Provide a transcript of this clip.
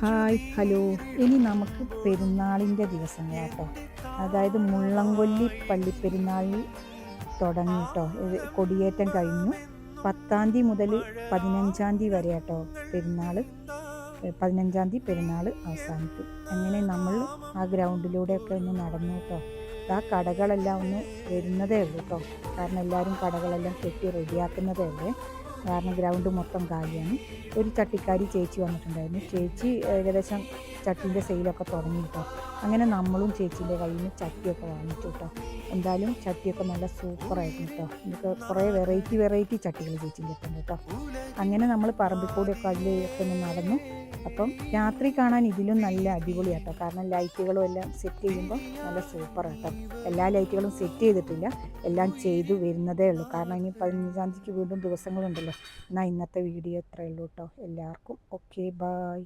Hi hello. ഇനി നമുക്ക് പെരുന്നാളിൻ്റെ ദിവസങ്ങളാട്ടോ. അതായത് മുള്ളംകൊല്ലി പള്ളിപ്പെരുന്നാളിൽ തുടങ്ങി കേട്ടോ. കൊടിയേറ്റം കഴിഞ്ഞു. 10-ാം തീയതി മുതൽ 15-ാം തീയതി വരെ കേട്ടോ പെരുന്നാൾ. 15-ാം തീയതി പെരുന്നാൾ അവസാനിക്കും. അങ്ങനെ നമ്മൾ ആ ഗ്രൗണ്ടിലൂടെയൊക്കെ ഒന്ന് നടന്നു കേട്ടോ. ആ കടകളെല്ലാം ഒന്ന് വരുന്നതേ ഉള്ളൂ കേട്ടോ. കാരണം എല്ലാവരും കടകളെല്ലാം കെട്ടി റെഡിയാക്കുന്നതേ ഉള്ളൂ. കാരണം ഗ്രൗണ്ട് മൊത്തം കാലിയാണ്. ഒരു ചട്ടിക്കാരി ചേച്ചി വന്നിട്ടുണ്ടായിരുന്നു. ചേച്ചി ഏകദേശം ചട്ടീൻ്റെ സെയിലൊക്കെ തുടങ്ങി കേട്ടോ. അങ്ങനെ നമ്മളും ചേച്ചീൻ്റെ കയ്യിൽ നിന്ന് ചട്ടിയൊക്കെ വാങ്ങിച്ചു കേട്ടോ. എന്തായാലും ചട്ടിയൊക്കെ നല്ല സൂപ്പറായിരുന്നു കേട്ടോ. നമുക്ക് കുറേ വെറൈറ്റി ചട്ടികൾ ചേച്ചീൻ്റെ ഉണ്ട് കേട്ടോ. അങ്ങനെ നമ്മൾ പറമ്പിക്കൂടെയൊക്കെ അതിലൊക്കെ ഒന്ന് നടന്നു. അപ്പം രാത്രി കാണാൻ ഇതിലും നല്ല അടിപൊളിയാട്ടോ. കാരണം ലൈറ്റുകളും എല്ലാം സെറ്റ് ചെയ്യുമ്പോൾ നല്ല സൂപ്പറാട്ടോ. എല്ലാ ലൈറ്റുകളും സെറ്റ് ചെയ്തിട്ടില്ല, എല്ലാം ചെയ്തു വരുന്നതേ ഉള്ളൂ. കാരണം ഇനി 15-ാം തീയതിക്ക് വീണ്ടും ദിവസങ്ങളുണ്ടല്ലോ. എന്നാൽ ഇന്നത്തെ വീഡിയോ ഇത്രയേ ഉള്ളൂ കേട്ടോ. എല്ലാവർക്കും ഓക്കെ, ബായ്.